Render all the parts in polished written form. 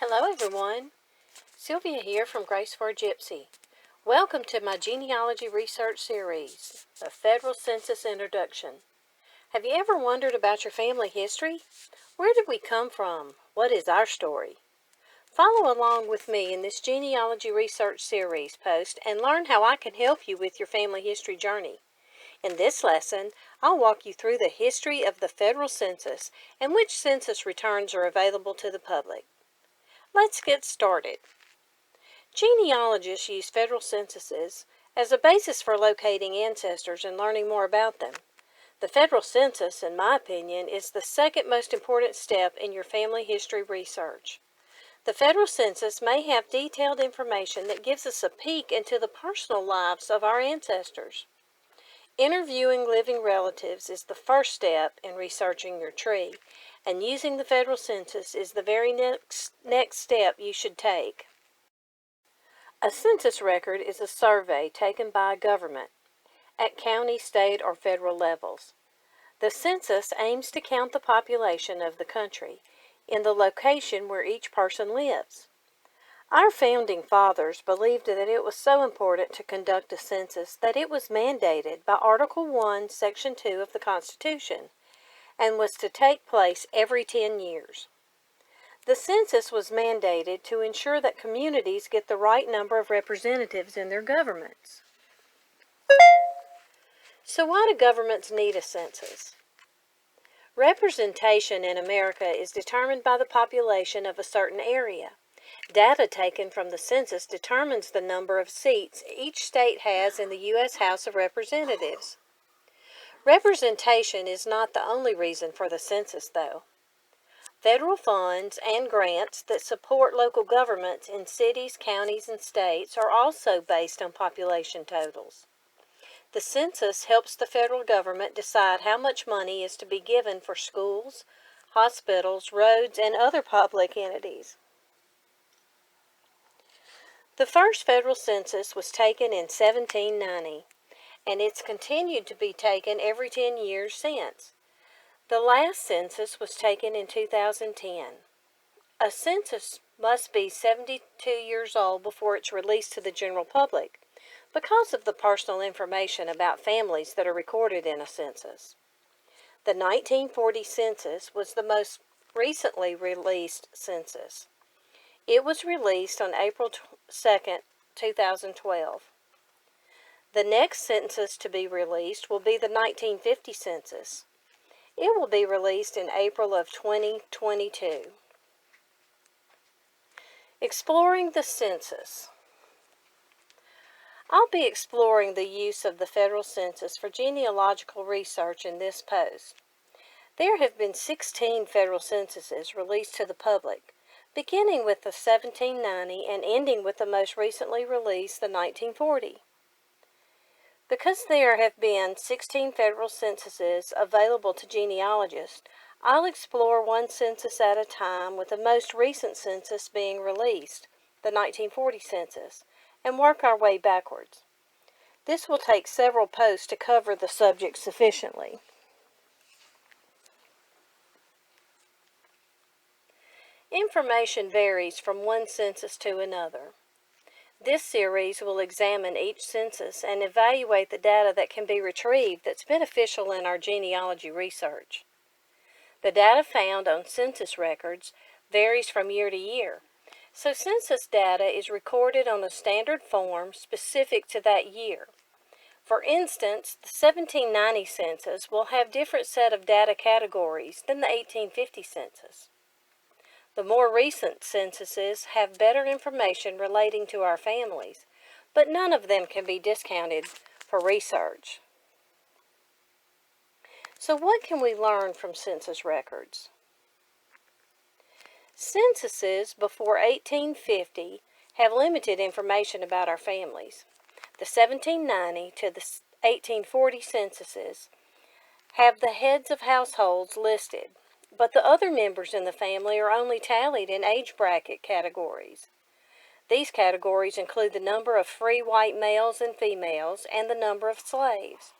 Hello everyone, Sylvia here from Grace for a Gypsy. Welcome to my genealogy research series, the Federal Census Introduction. Have you ever wondered about your family history? Where did we come from? What is our story? Follow along with me in this genealogy research series post and learn how I can help you with your family history journey. In this lesson, I'll walk you through the history of the Federal Census and which census returns are available to the public. Let's get started. Genealogists use federal censuses as a basis for locating ancestors and learning more about them. The federal census, in my opinion, is the second most important step in your family history research. The federal census may have detailed information that gives us a peek into the personal lives of our ancestors. Interviewing living relatives is the first step in researching your tree, and using the federal census is the very next step you should take. A census record is a survey taken by a government at county, state, or federal levels. The census aims to count the population of the country in the location where each person lives. Our founding fathers believed that it was so important to conduct a census that it was mandated by Article 1, Section 2 of the Constitution, and was to take place every 10 years. The census was mandated to ensure that communities get the right number of representatives in their governments. So why do governments need a census? Representation in America is determined by the population of a certain area. Data taken from the census determines the number of seats each state has in the U.S. House of Representatives. Representation is not the only reason for the census, though. Federal funds and grants that support local governments in cities, counties, and states are also based on population totals. The census helps the federal government decide how much money is to be given for schools, hospitals, roads, and other public entities. The first federal census was taken in 1790, and it's continued to be taken every 10 years since. The last census was taken in 2010. A census must be 72 years old before it's released to the general public because of the personal information about families that are recorded in a census. The 1940 census was the most recently released census. It was released on April 2nd, 2012. The next census to be released will be the 1950 census. It will be released in April of 2022. Exploring the census. I'll be exploring the use of the federal census for genealogical research in this post. There have been 16 federal censuses released to the public, beginning with the 1790 and ending with the most recently released, the 1940. Because there have been 16 federal censuses available to genealogists, I'll explore one census at a time, with the most recent census being released, the 1940 census, and work our way backwards. This will take several posts to cover the subject sufficiently. Information varies from one census to another. This series will examine each census and evaluate the data that can be retrieved that's beneficial in our genealogy research. The data found on census records varies from year to year, so census data is recorded on a standard form specific to that year. For instance, the 1790 census will have a different set of data categories than the 1850 census. The more recent censuses have better information relating to our families, but none of them can be discounted for research. So what can we learn from census records? Censuses before 1850 have limited information about our families. The 1790 to the 1840 censuses have the heads of households listed, but the other members in the family are only tallied in age bracket categories. These categories include the number of free white males and females and the number of slaves.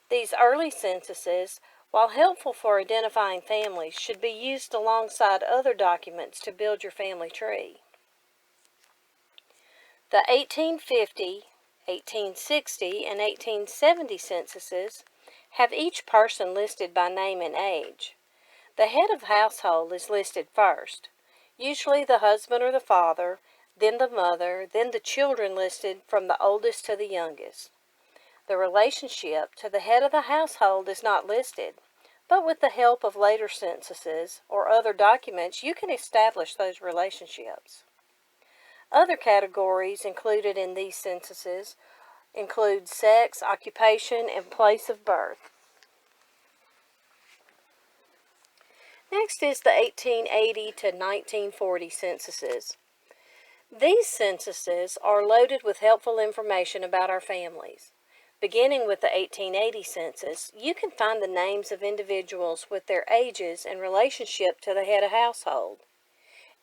These early censuses, while helpful for identifying families, should be used alongside other documents to build your family tree. The 1850, 1860, and 1870 censuses have each person listed by name and age. The head of the household is listed first, usually the husband or the father, then the mother, then the children listed from the oldest to the youngest. The relationship to the head of the household is not listed, but with the help of later censuses or other documents, you can establish those relationships. Other categories included in these censuses include sex, occupation, and place of birth. Next is the 1880 to 1940 censuses. These censuses are loaded with helpful information about our families. Beginning with the 1880 census, you can find the names of individuals with their ages and relationship to the head of household.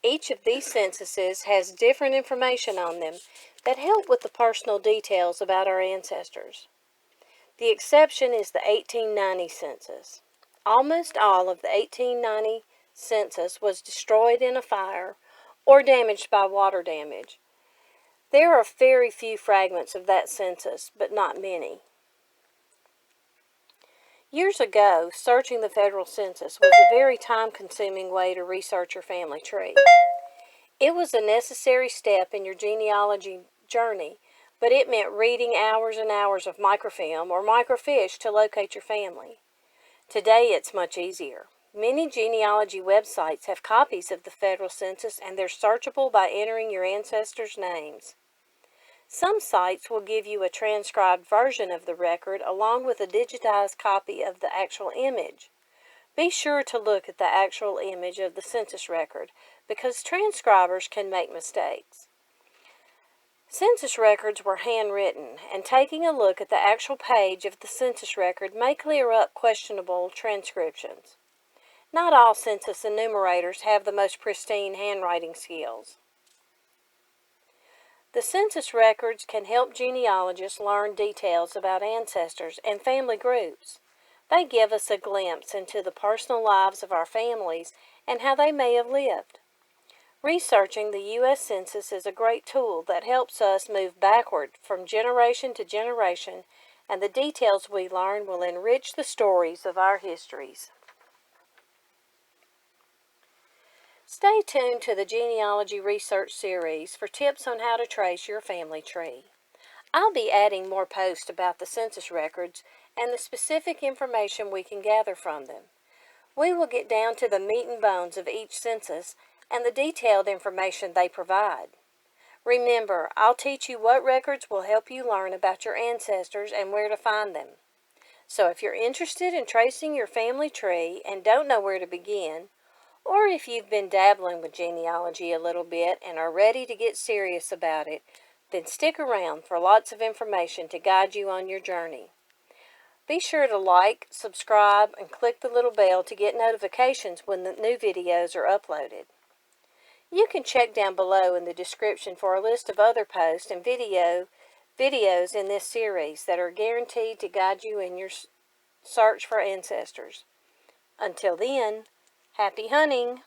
Each of these censuses has different information on them that help with the personal details about our ancestors. The exception is the 1890 census. Almost all of the 1890 census was destroyed in a fire or damaged by water damage. There are very few fragments of that census, but not many. Years ago, searching the Federal Census was a very time-consuming way to research your family tree. It was a necessary step in your genealogy journey, but it meant reading hours and hours of microfilm or microfiche to locate your family. Today, it's much easier. Many genealogy websites have copies of the Federal Census, and they're searchable by entering your ancestors' names. Some sites will give you a transcribed version of the record along with a digitized copy of the actual image. Be sure to look at the actual image of the census record because transcribers can make mistakes. Census records were handwritten, and taking a look at the actual page of the census record may clear up questionable transcriptions. Not all census enumerators have the most pristine handwriting skills. The census records can help genealogists learn details about ancestors and family groups. They give us a glimpse into the personal lives of our families and how they may have lived. Researching the U.S. Census is a great tool that helps us move backward from generation to generation, and the details we learn will enrich the stories of our histories. Stay tuned to the Genealogy Research Series for tips on how to trace your family tree. I'll be adding more posts about the census records and the specific information we can gather from them. We will get down to the meat and bones of each census and the detailed information they provide. Remember, I'll teach you what records will help you learn about your ancestors and where to find them. So if you're interested in tracing your family tree and don't know where to begin, or if you've been dabbling with genealogy a little bit and are ready to get serious about it, then stick around for lots of information to guide you on your journey. Be sure to like, subscribe, and click the little bell to get notifications when the new videos are uploaded. You can check down below in the description for a list of other posts and videos in this series that are guaranteed to guide you in your search for ancestors. Until then, happy hunting!